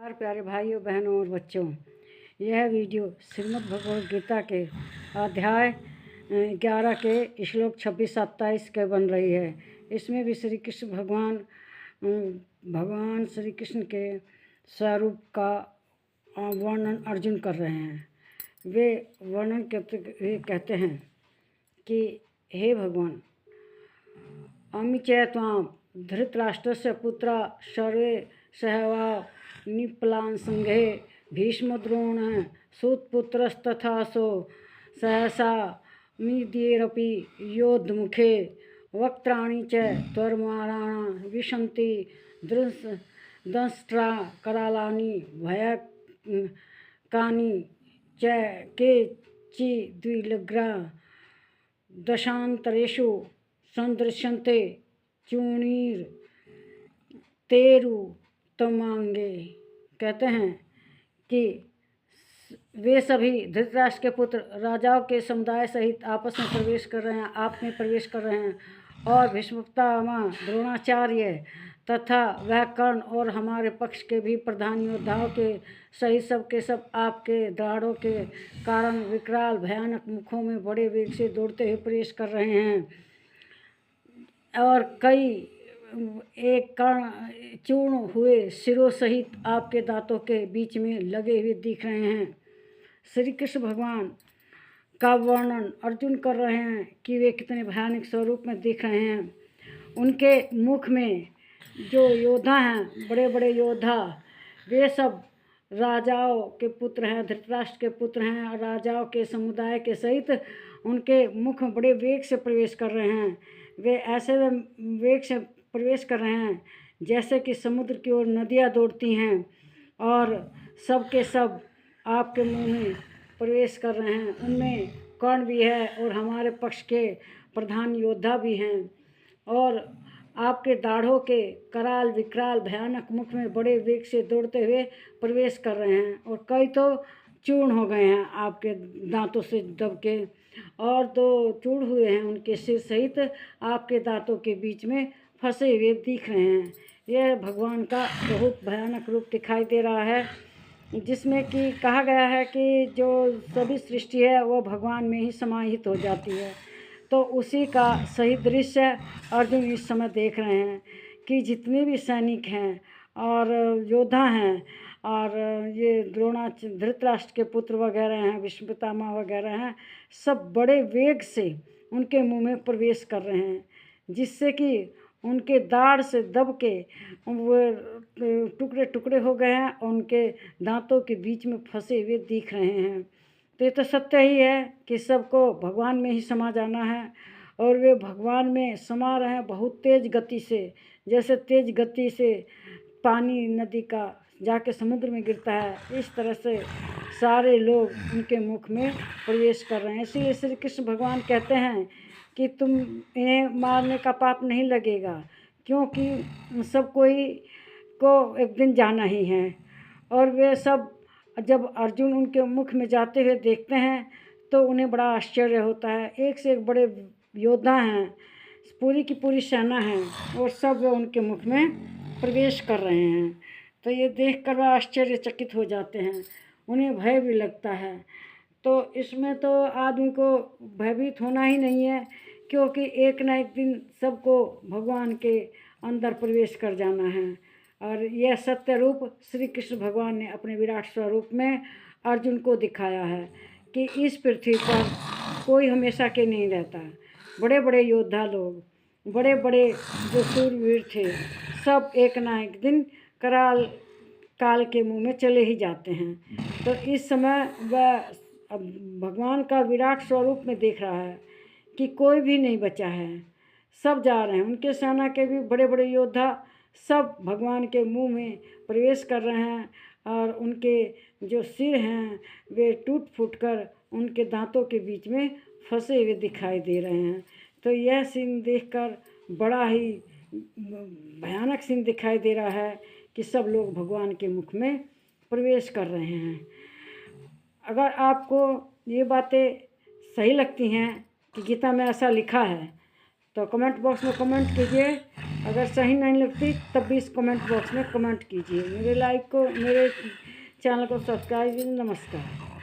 नमस्कार प्यारे भाइयों बहनों और बच्चों, यह वीडियो श्रीमद् भगवद गीता के अध्याय 11 के श्लोक 26-27 के बन रही है। इसमें भी श्री कृष्ण भगवान श्री कृष्ण के स्वरूप का वर्णन अर्जुन कर रहे हैं। वे वर्णन कहते हैं कि हे भगवान, अमी च त्वां धृतराष्ट्रस्य पुत्रा सर्वे सहवा निपलान संघे भीष्मद्रोण सूतपुत्रस्तथासो सहसा मिदेरपि योद्धमुखे वक्त्राणि च त्वर्माणां विशन्ति दंष्ट्रा करालानि भयकानि च केचिद्विलग्रा दशान्तरेषु सन्दृश्यन्ते चूणीरतेरुत्तमांगे। कहते हैं कि वे सभी धृतराष्ट्र के पुत्र राजाओं के समुदाय सहित आपस में प्रवेश कर रहे हैं, आप में प्रवेश कर रहे हैं, और भीष्मपितामह द्रोणाचार्य तथा वह कर्ण और हमारे पक्ष के भी प्रधान योद्धाओं के सहित सब के सब आपके दाढ़ों के कारण विकराल भयानक मुखों में बड़े वेग से दौड़ते हुए प्रवेश कर रहे हैं, और कई एक कर्ण चूर्ण हुए सिरों सहित आपके दांतों के बीच में लगे हुए दिख रहे हैं। श्री कृष्ण भगवान का वर्णन अर्जुन कर रहे हैं कि वे कितने भयानक स्वरूप में दिख रहे हैं। उनके मुख में जो योद्धा हैं, बड़े बड़े योद्धा, वे सब राजाओं के पुत्र हैं, धृतराष्ट्र के पुत्र हैं, और राजाओं के समुदाय के सहित उनके मुख में बड़े वेग से प्रवेश कर रहे हैं। वे ऐसे वेग से प्रवेश कर रहे हैं जैसे कि समुद्र की ओर नदियाँ दौड़ती हैं, और सब के सब आपके मुंह में प्रवेश कर रहे हैं। उनमें कर्ण भी है और हमारे पक्ष के प्रधान योद्धा भी हैं, और आपके दाढ़ों के कराल विकराल भयानक मुख में बड़े वेग से दौड़ते हुए प्रवेश कर रहे हैं, और कई तो चूर्ण हो गए हैं आपके दांतों से दब के, और तो चूर्ण हुए हैं उनके सिर सहित आपके दांतों के बीच में फंसे हुए दिख रहे हैं। यह भगवान का बहुत भयानक रूप दिखाई दे रहा है, जिसमें कि कहा गया है कि जो सभी सृष्टि है वह भगवान में ही समाहित हो जाती है। तो उसी का सही दृश्य अर्जुन इस समय देख रहे हैं कि जितने भी सैनिक हैं और योद्धा हैं, और ये धृतराष्ट्र के पुत्र वगैरह हैं, भीष्मपितामह वगैरह हैं, सब बड़े वेग से उनके मुंह में प्रवेश कर रहे हैं, जिससे कि उनके दाढ़ से दब के वो टुकड़े टुकड़े हो गए हैं, और उनके दांतों के बीच में फंसे हुए दिख रहे हैं। तो ये तो सत्य ही है कि सबको भगवान में ही समा जाना है, और वे भगवान में समा रहे हैं बहुत तेज़ गति से, जैसे तेज़ गति से पानी नदी का जाके समुद्र में गिरता है, इस तरह से सारे लोग उनके मुख में प्रवेश कर रहे हैं। इसलिए श्री कृष्ण भगवान कहते हैं कि तुम इन्हें मारने का पाप नहीं लगेगा, क्योंकि सब कोई को एक दिन जाना ही है। और वे सब जब अर्जुन उनके मुख में जाते हुए देखते हैं तो उन्हें बड़ा आश्चर्य होता है। एक से एक बड़े योद्धा हैं, पूरी की पूरी सेना है, और सब उनके मुख में प्रवेश कर रहे हैं। तो ये देखकर वह आश्चर्यचकित हो जाते हैं, उन्हें भय भी लगता है। तो इसमें तो आदमी को भयभीत होना ही नहीं है, क्योंकि एक न एक दिन सबको भगवान के अंदर प्रवेश कर जाना है। और यह सत्य रूप श्री कृष्ण भगवान ने अपने विराट स्वरूप में अर्जुन को दिखाया है कि इस पृथ्वी पर कोई हमेशा के नहीं रहता। बड़े बड़े योद्धा लोग, बड़े बड़े जो सूरवीर थे, सब एक ना एक दिन कराल काल के मुंह में चले ही जाते हैं। तो इस समय वह भगवान का विराट स्वरूप में देख रहा है कि कोई भी नहीं बचा है, सब जा रहे हैं। उनके सेना के भी बड़े बड़े योद्धा सब भगवान के मुंह में प्रवेश कर रहे हैं, और उनके जो सिर हैं वे टूट फूट कर उनके दांतों के बीच में फंसे हुए दिखाई दे रहे हैं। तो यह सीन देखकर बड़ा ही भयानक सीन दिखाई दे रहा है कि सब लोग भगवान के मुख में प्रवेश कर रहे हैं। अगर आपको ये बातें सही लगती हैं कि गीता में ऐसा लिखा है तो कमेंट बॉक्स में कमेंट कीजिए अगर सही नहीं लगती तब भी इस कमेंट बॉक्स में कमेंट कीजिए। मेरे चैनल को सब्सक्राइब। नमस्कार।